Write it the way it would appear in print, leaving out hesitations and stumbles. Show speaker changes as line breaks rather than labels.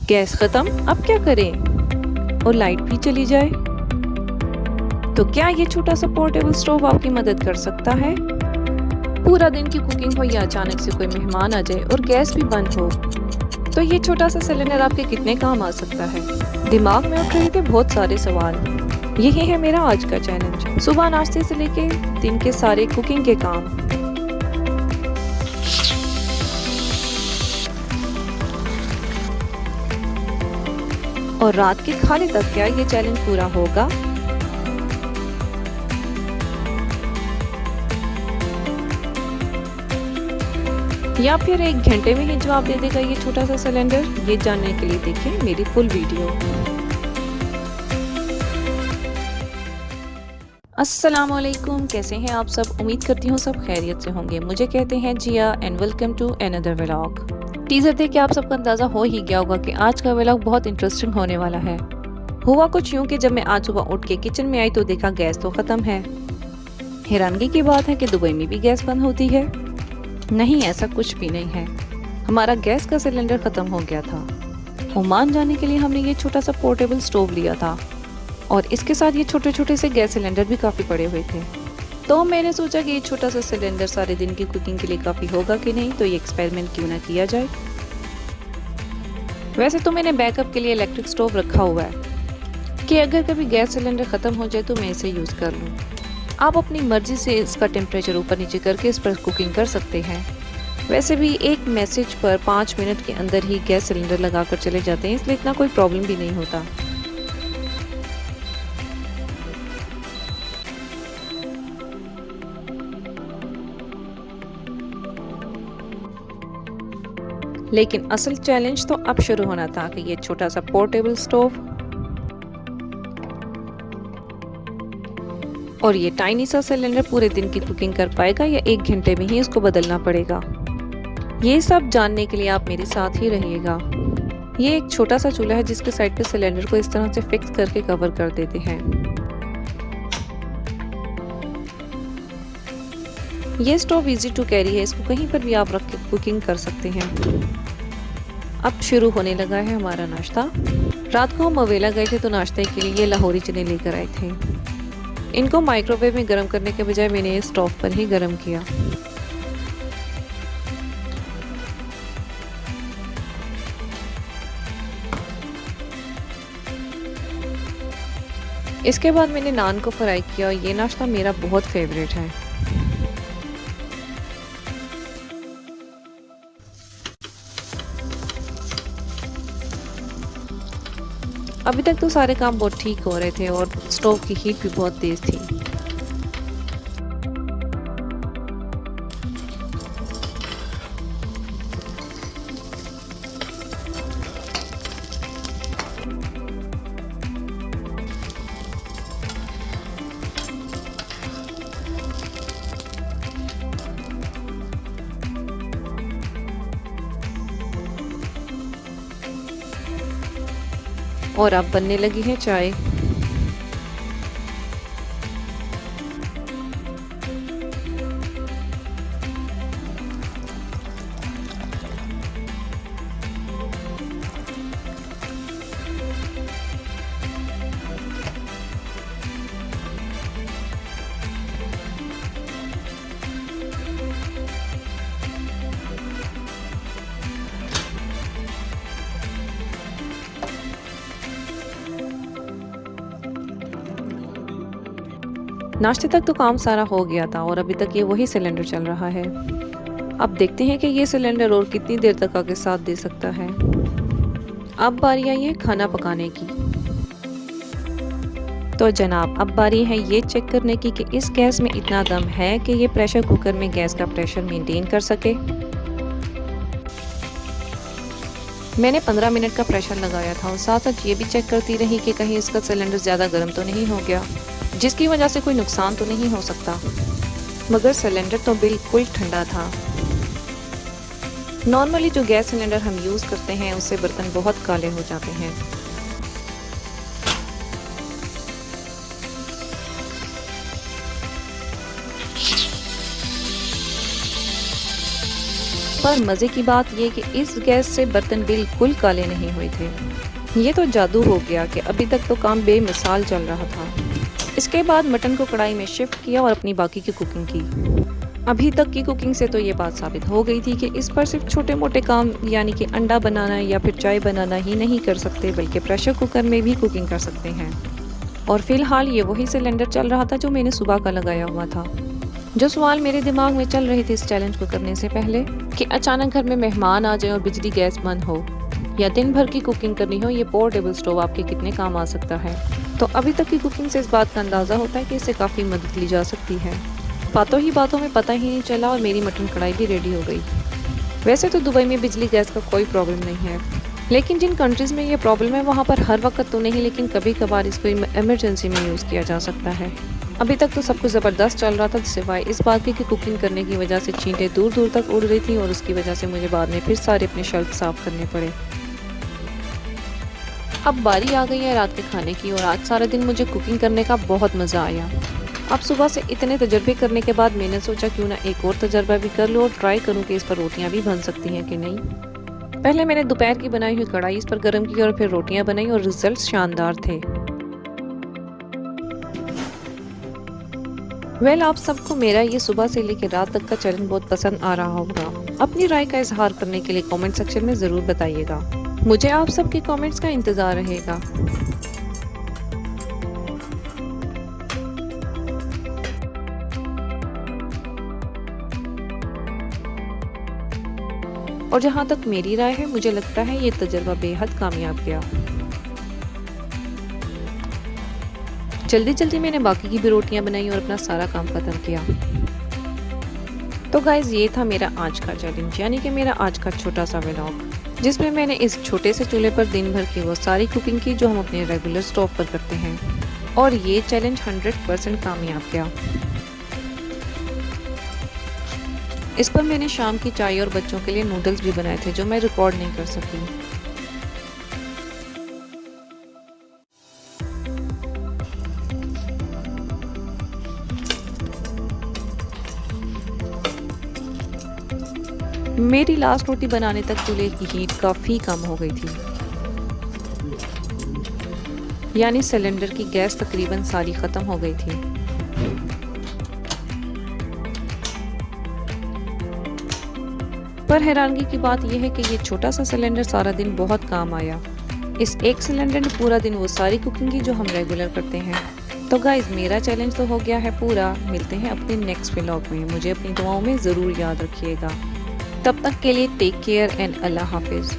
Gas खत्म, अब क्या करें और लाइट भी चली जाए। तो क्या ये छोटा सा पोर्टेबल स्टोव आपकी मदद कर सकता है? पूरा दिन की कुकिंग हो या अचानक से कोई मेहमान आ जाए और गैस भी बंद हो, तो ये छोटा सा सिलेंडर आपके कितने काम आ सकता है। दिमाग में उठ रहे थे बहुत सारे सवाल। यही है मेरा आज का चैलेंज, सुबह नाश्ते से लेके दिन के सारे कुकिंग के काम। और रात के खाने तक क्या ये चैलेंज पूरा होगा? या फिर 1 घंटे में ही जवाब दे देगा ये छोटा सा सिलेंडर? ये जानने के लिए देखिए मेरी फुल वीडियो। अस्सलाम वालेकुम, कैसे हैं आप सब? उम्मीद करती हूँ सब खैरियत से होंगे। मुझे कहते हैं Jiya and welcome to another vlog. Teaser देख के आप सबको अंदाजा हो ही गया होगा कि आज का व्लॉग बहुत इंटरेस्टिंग होने वाला है। हुआ कुछ यूँ कि जब मैं आज सुबह उठ के किचन में आई तो देखा गैस तो खत्म है। हैरानगी की बात है कि दुबई में भी गैस बंद होती है। नहीं, ऐसा कुछ भी नहीं है। हमारा गैस का सिलेंडर खत्म हो गया था। ओमान जाने के लिए हमने ये छोटा सा पोर्टेबल स्टोव लिया था और इसके साथ ये छोटे छोटे से गैस सिलेंडर भी काफ़ी पड़े हुए थे। तो मैंने सोचा कि ये छोटा सा सिलेंडर सारे दिन की कुकिंग के लिए काफ़ी होगा कि नहीं, तो ये एक्सपेरिमेंट क्यों ना किया जाए। वैसे तो मैंने बैकअप के लिए इलेक्ट्रिक स्टोव रखा हुआ है कि अगर कभी गैस सिलेंडर ख़त्म हो जाए तो मैं इसे यूज़ कर लूँ। आप अपनी मर्जी से इसका टेम्परेचर ऊपर नीचे करके इस पर कुकिंग कर सकते हैं। वैसे भी एक मैसेज पर 5 मिनट के अंदर ही गैस सिलेंडर लगाकर चले जाते हैं, इसलिए इतना कोई प्रॉब्लम भी नहीं होता। लेकिन असल चैलेंज तो अब शुरू होना था कि ये छोटा सा पोर्टेबल स्टोव और ये टाइनी सा सिलेंडर पूरे दिन की कुकिंग कर पाएगा या 1 घंटे में ही इसको बदलना पड़ेगा। ये सब जानने के लिए आप मेरे साथ ही रहिएगा। ये एक छोटा सा चूल्हा है जिसके साइड पे सिलेंडर को इस तरह से फिक्स करके कवर कर देते हैं। ये स्टोव इजी टू कैरी है, इसको कहीं पर भी आप रख के कुकिंग कर सकते हैं। अब शुरू होने लगा है हमारा नाश्ता। रात को हम अवेला गए थे तो नाश्ते के लिए ये लाहौरी चने लेकर आए थे। इनको माइक्रोवेव में गर्म करने के बजाय मैंने ये स्टोव पर ही गर्म किया। इसके बाद मैंने नान को फ्राई किया और ये नाश्ता मेरा बहुत फेवरेट है। अभी तक तो सारे काम बहुत ठीक हो रहे थे और स्टोव की हीट भी बहुत तेज थी। और अब बनने लगी है चाय। नाश्ते तक तो काम सारा हो गया था और अभी तक ये वही सिलेंडर चल रहा है। अब देखते हैं कि ये सिलेंडर और कितनी देर तक आगे साथ दे सकता है। अब बारी आई है खाना पकाने की। तो जनाब, अब बारी है ये चेक करने की कि इस गैस में इतना दम है कि ये प्रेशर कुकर में गैस का प्रेशर मेंटेन कर सके। मैंने 15 मिनट का प्रेशर लगाया था और साथ साथ ये भी चेक करती रही कि कहीं इसका सिलेंडर ज़्यादा गर्म तो नहीं हो गया, जिसकी वजह से कोई नुकसान तो नहीं हो सकता। मगर सिलेंडर तो बिल्कुल ठंडा था। नॉर्मली जो गैस सिलेंडर हम यूज़ करते हैं उससे बर्तन बहुत काले हो जाते हैं। पर मज़े की बात ये कि इस गैस से बर्तन बिल्कुल काले नहीं हुए थे। ये तो जादू हो गया कि अभी तक तो काम बेमिसाल चल रहा था। इसके बाद मटन को कढ़ाई में शिफ्ट किया और अपनी बाकी की कुकिंग की। अभी तक की कुकिंग से तो ये बात साबित हो गई थी कि इस पर सिर्फ छोटे मोटे काम यानी कि अंडा बनाना या फिर चाय बनाना ही नहीं कर सकते, बल्कि प्रेशर कुकर में भी कुकिंग कर सकते हैं। और फिलहाल ये वही सिलेंडर चल रहा था जो मैंने सुबह का लगाया हुआ था। जो सवाल मेरे दिमाग में चल रहे थे इस चैलेंज को करने से पहले कि अचानक घर में मेहमान आ जाए और बिजली गैस बंद हो या दिन भर की कुकिंग करनी हो, ये पोर्टेबल स्टोव आपके कितने काम आ सकता है। तो अभी तक की कुकिंग से इस बात का अंदाज़ा होता है कि इससे काफ़ी मदद ली जा सकती है। बातों ही बातों में पता ही नहीं चला और मेरी मटन कढ़ाई भी रेडी हो गई। वैसे तो दुबई में बिजली गैस का कोई प्रॉब्लम नहीं है, लेकिन जिन कंट्रीज़ में ये प्रॉब्लम है वहाँ पर हर वक्त तो नहीं, लेकिन कभी कभार इसको इमरजेंसी में यूज़ किया जा सकता है। अभी तक तो सब कुछ ज़बरदस्त चल रहा था, सिवाय इस बात की कि कुकिंग करने की वजह से चींटे दूर दूर तक उड़ रही थी और उसकी वजह से मुझे बाद में फिर सारे अपने शेल्फ साफ़ करने पड़े। अब बारी आ गई है रात के खाने की और आज सारा दिन मुझे कुकिंग करने का बहुत मज़ा आया। अब सुबह से इतने तजर्बे करने के बाद मैंने सोचा क्यों ना एक और तजर्बा भी कर लो और ट्राई करूं कि इस पर रोटियां भी बन सकती हैं कि नहीं। पहले मैंने दोपहर की बनाई हुई कढ़ाई इस पर गर्म की और फिर रोटियां बनाई और रिजल्ट शानदार थे। आप सबको मेरा ये सुबह से लेकर रात तक का चैलेंज बहुत पसंद आ रहा होगा। अपनी राय का इजहार करने के लिए कमेंट सेक्शन में ज़रूर बताइएगा। मुझे आप सबके कमेंट्स का इंतज़ार रहेगा। और जहाँ तक मेरी राय है, मुझे लगता है ये तजर्बा बेहद कामयाब गया। जल्दी जल्दी मैंने बाकी की भी रोटियां बनाई और अपना सारा काम खत्म किया। तो गाइज ये था मेरा आज का चैलेंज, यानी कि मेरा आज का छोटा सा व्लॉग, जिसमें मैंने इस छोटे से चूल्हे पर दिन भर की वो सारी कुकिंग की जो हम अपने रेगुलर स्टोव पर करते हैं। और ये चैलेंज 100% कामयाब गया। इस पर मैंने शाम की चाय और बच्चों के लिए नूडल्स भी बनाए थे जो मैं रिकॉर्ड नहीं कर सकी। मेरी लास्ट रोटी बनाने तक चूल्हे की हीट काफ़ी कम हो गई थी, यानी सिलेंडर की गैस तकरीबन सारी ख़त्म हो गई थी। पर हैरानगी की बात यह है कि ये छोटा सा सिलेंडर सारा दिन बहुत काम आया। इस एक सिलेंडर ने पूरा दिन वो सारी कुकिंग की जो हम रेगुलर करते हैं। तो गाइज मेरा चैलेंज तो हो गया है पूरा। मिलते हैं अपने नेक्स्ट व्लॉग में। मुझे अपनी दुआओं में ज़रूर याद रखिएगा। तब तक के लिए टेक केयर एंड अल्लाह हाफिज़।